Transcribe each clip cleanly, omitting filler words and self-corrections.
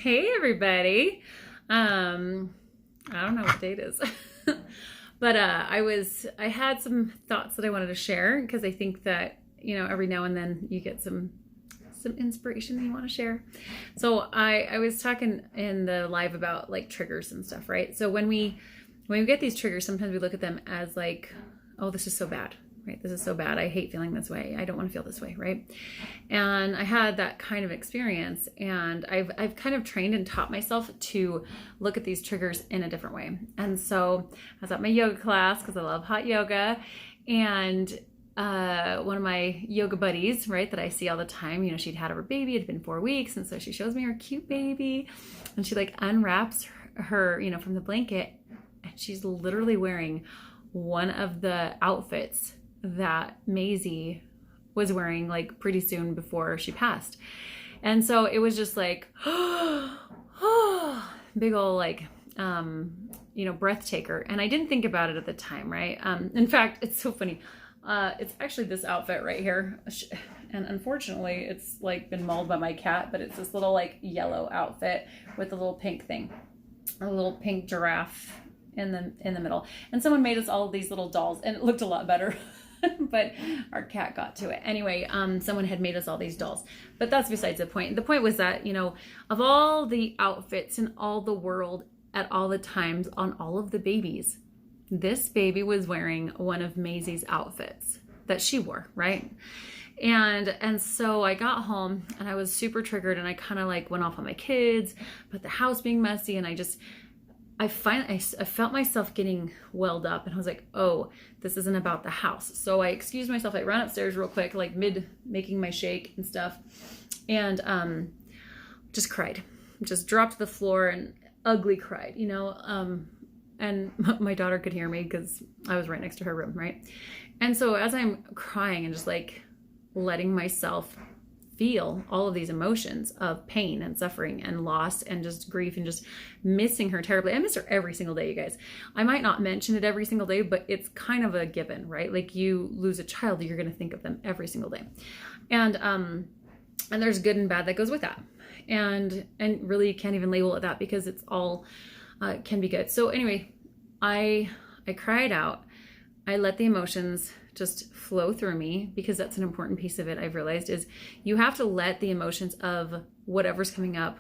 Hey everybody. I don't know what date it is. But I had some thoughts that I wanted to share because I think that, every now and then you get some inspiration that you want to share. So I was talking in the live about like triggers and stuff, right? So when we get these triggers, sometimes we look at them as like, oh, this is so bad, right? This is so bad. I hate feeling this way. I don't want to feel this way, right? And I had that kind of experience, and I've kind of trained and taught myself to look at these triggers in a different way. And so I was at my yoga class because I love hot yoga, and one of my yoga buddies, right, that I see all the time, she'd had her baby, it had been 4 weeks, and so she shows me her cute baby, and she like unwraps her, from the blanket, and she's literally wearing one of the outfits that Maisie was wearing like pretty soon before she passed. And so it was just like, big old like, breath taker. And I didn't think about it at the time, right? In fact, it's so funny. It's actually this outfit right here. And unfortunately, it's like been mauled by my cat, but it's this little like yellow outfit with a little pink thing, a little pink giraffe in the middle. And someone made us all of these little dolls, and it looked a lot better. But our cat got to it. Anyway, someone had made us all these dolls. But that's besides the point. The point was that, of all the outfits in all the world at all the times on all of the babies, this baby was wearing one of Maisie's outfits that she wore, right? And so I got home and I was super triggered, and I kind of like went off on my kids, but the house being messy, and I felt myself getting welled up, and I was like, oh, this isn't about the house. So I excused myself. I ran upstairs real quick, like mid making my shake and stuff, and just cried, just dropped to the floor and ugly cried, and my daughter could hear me because I was right next to her room, right? And so as I'm crying and just like letting myself feel all of these emotions of pain and suffering and loss and just grief and just missing her terribly. I miss her every single day, you guys. I might not mention it every single day, but it's kind of a given, right? Like you lose a child, you're going to think of them every single day. And there's good and bad that goes with that. And really you can't even label it that because it's all can be good. So anyway, I cried out. I let the emotions just flow through me, because that's an important piece of it. I've realized is you have to let the emotions of whatever's coming up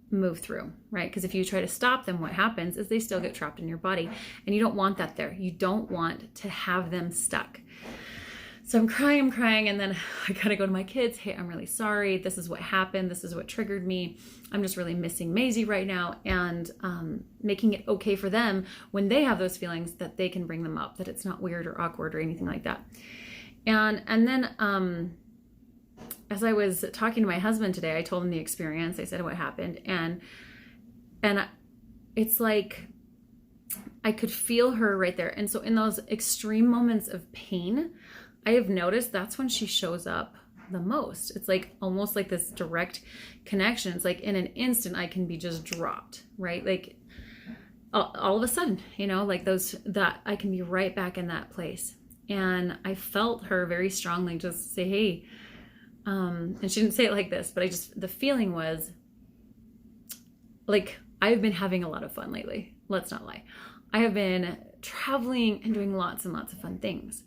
move through, right? Because if you try to stop them, what happens is they still get trapped in your body, and you don't want that there. You don't want to have them stuck. So I'm crying, and then I gotta go to my kids. Hey, I'm really sorry. This is what happened. This is what triggered me. I'm just really missing Maisie right now, and making it okay for them when they have those feelings that they can bring them up, that it's not weird or awkward or anything like that. And then as I was talking to my husband today, I told him the experience. I said what happened, and it's like I could feel her right there. And so in those extreme moments of pain, I have noticed that's when she shows up the most. It's like almost like this direct connection. It's like in an instant I can be just dropped, right? Like all of a sudden, like that I can be right back in that place. And I felt her very strongly just say, hey, and she didn't say it like this, but the feeling was like, I've been having a lot of fun lately. Let's not lie. I have been traveling and doing lots and lots of fun things,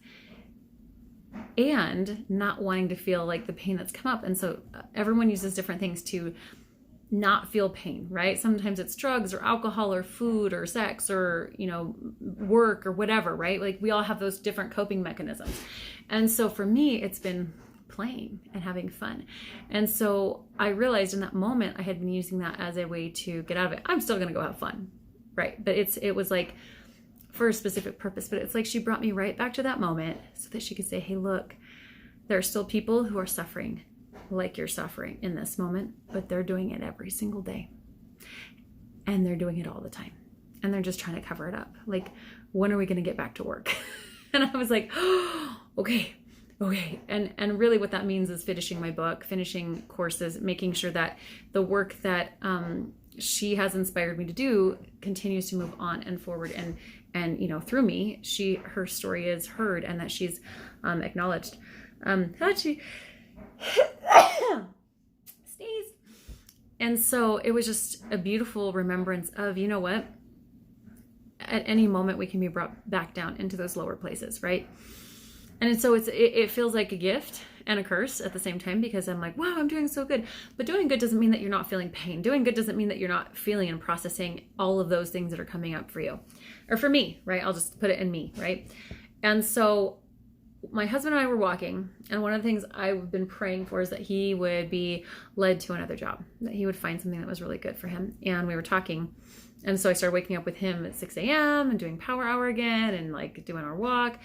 and not wanting to feel like the pain that's come up. And so everyone uses different things to not feel pain, right? Sometimes it's drugs or alcohol or food or sex or, work or whatever, right? Like we all have those different coping mechanisms. And so for me, it's been playing and having fun. And so I realized in that moment, I had been using that as a way to get out of it. I'm still going to go have fun, right? But it was like, for a specific purpose, but it's like she brought me right back to that moment so that she could say, hey, look, there are still people who are suffering like you're suffering in this moment, but they're doing it every single day, and they're doing it all the time, and they're just trying to cover it up. Like, when are we going to get back to work? And I was like, oh, okay. And really what that means is finishing my book, finishing courses, making sure that the work that she has inspired me to do continues to move on and forward, and through me, her story is heard, and that she's acknowledged. How'd she sneeze? And so it was just a beautiful remembrance of, you know what? At any moment we can be brought back down into those lower places, right? And so it feels like a gift and a curse at the same time, because I'm like, wow, I'm doing so good. But doing good doesn't mean that you're not feeling pain. Doing good doesn't mean that you're not feeling and processing all of those things that are coming up for you, or for me, right? I'll just put it in me, right? And so my husband and I were walking, and one of the things I've been praying for is that he would be led to another job, that he would find something that was really good for him. And we were talking, and so I started waking up with him at 6 a.m. and doing power hour again and like doing our walk.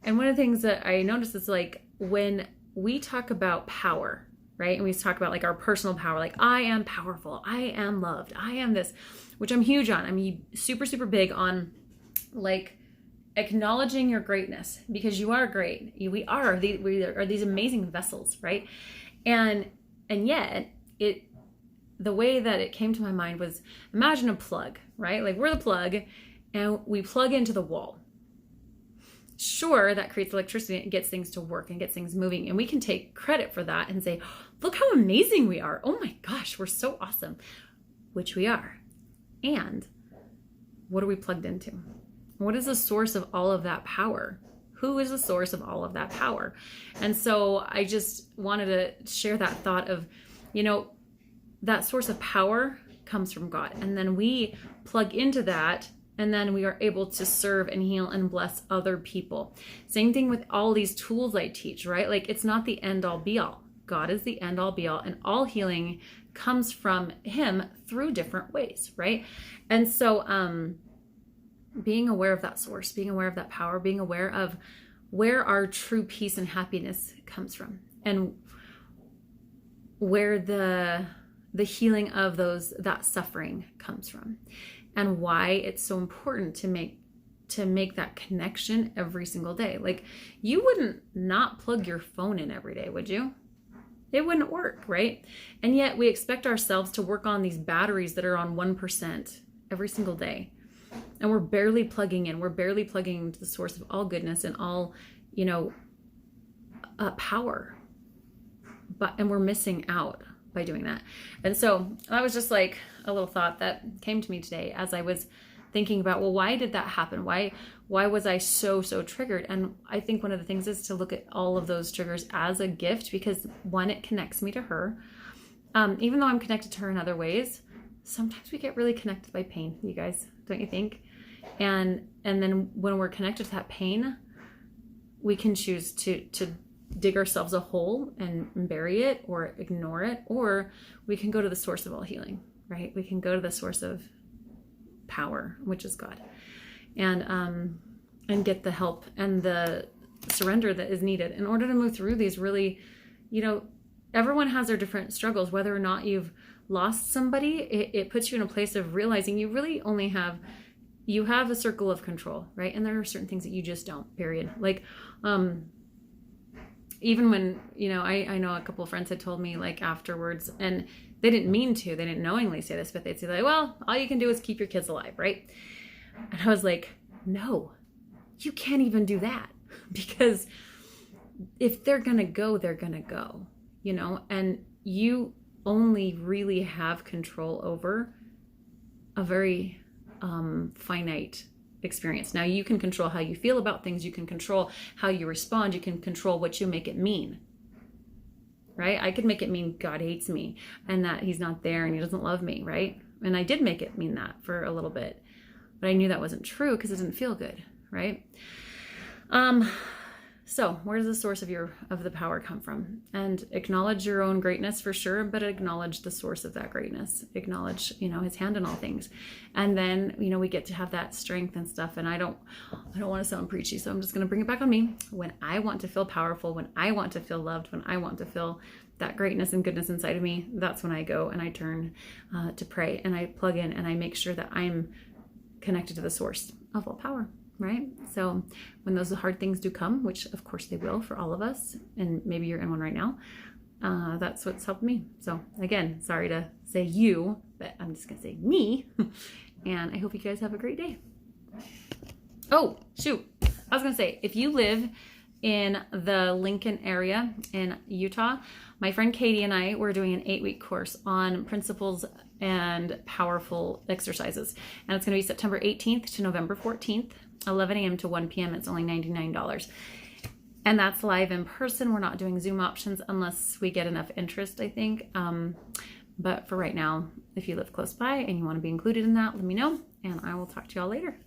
And one of the things that I noticed is like when we talk about power, right? And we talk about like our personal power, like I am powerful, I am loved, I am this, which I'm huge on. I'm super, super big on like acknowledging your greatness, because you are great. We are these amazing vessels, right? And yet the way that it came to my mind was, imagine a plug, right? Like we're the plug and we plug into the wall. Sure, that creates electricity and gets things to work and gets things moving. And we can take credit for that and say, look how amazing we are. Oh my gosh, we're so awesome, which we are. And what are we plugged into? What is the source of all of that power? Who is the source of all of that power? And so I just wanted to share that thought of, you know, that source of power comes from God. And then we plug into that, and then we are able to serve and heal and bless other people. Same thing with all these tools I teach, right? Like it's not the end all be all. God is the end all be all, and all healing comes from him through different ways, right? And so being aware of that source, being aware of that power, being aware of where our true peace and happiness comes from, and where the healing of that suffering comes from, and why it's so important to make that connection every single day. Like you wouldn't not plug your phone in every day, would you? It wouldn't work, right? And yet we expect ourselves to work on these batteries that are on 1% every single day. And we're barely plugging in. We're barely plugging into the source of all goodness and all, you know, power. And we're missing out by doing that. And so that was just like a little thought that came to me today as I was thinking about, well, why did that happen? Why was I so triggered? And I think one of the things is to look at all of those triggers as a gift, because one, it connects me to her. Even though I'm connected to her in other ways, sometimes we get really connected by pain, you guys, don't you think? And then when we're connected to that pain, we can choose to dig ourselves a hole and bury it or ignore it, or we can go to the source of all healing, right? We can go to the source of power, which is God, and get the help and the surrender that is needed in order to move through these really, you know, everyone has their different struggles. Whether or not you've lost somebody, it puts you in a place of realizing you really only have a circle of control, right? And there are certain things that you just don't, period. Like, even when, you know, I know a couple of friends had told me like afterwards, and they didn't mean to, they didn't knowingly say this, but they'd say like, well, all you can do is keep your kids alive, right? And I was like, no, you can't even do that, because if they're gonna go, they're gonna go, you know, and you only really have control over a very finite experience. Now you can control how you feel about things, you can control how you respond, you can control what you make it mean, right? I could make it mean God hates me and that he's not there and he doesn't love me, right? And I did make it mean that for a little bit, but I knew that wasn't true because it didn't feel good, right? So where does the source of the power come from? And acknowledge your own greatness for sure, but acknowledge the source of that greatness. Acknowledge, you know, his hand in all things. And then, you know, we get to have that strength and stuff. And I don't want to sound preachy, so I'm just going to bring it back on me. When I want to feel powerful, when I want to feel loved, when I want to feel that greatness and goodness inside of me, that's when I go and I turn to pray, and I plug in and I make sure that I'm connected to the source of all power. Right? So when those hard things do come, which of course they will for all of us, and maybe you're in one right now, that's what's helped me. So again, sorry to say you, but I'm just going to say me. And I hope you guys have a great day. Oh, shoot. I was going to say, if you live in the Lincoln area in Utah. My friend Katie and I were doing an 8-week course on principles and powerful exercises. And it's going to be September 18th to November 14th, 11 a.m. to 1 p.m. It's only $99. And that's live in person. We're not doing Zoom options unless we get enough interest, I think. But for right now, if you live close by and you want to be included in that, let me know, and I will talk to y'all later.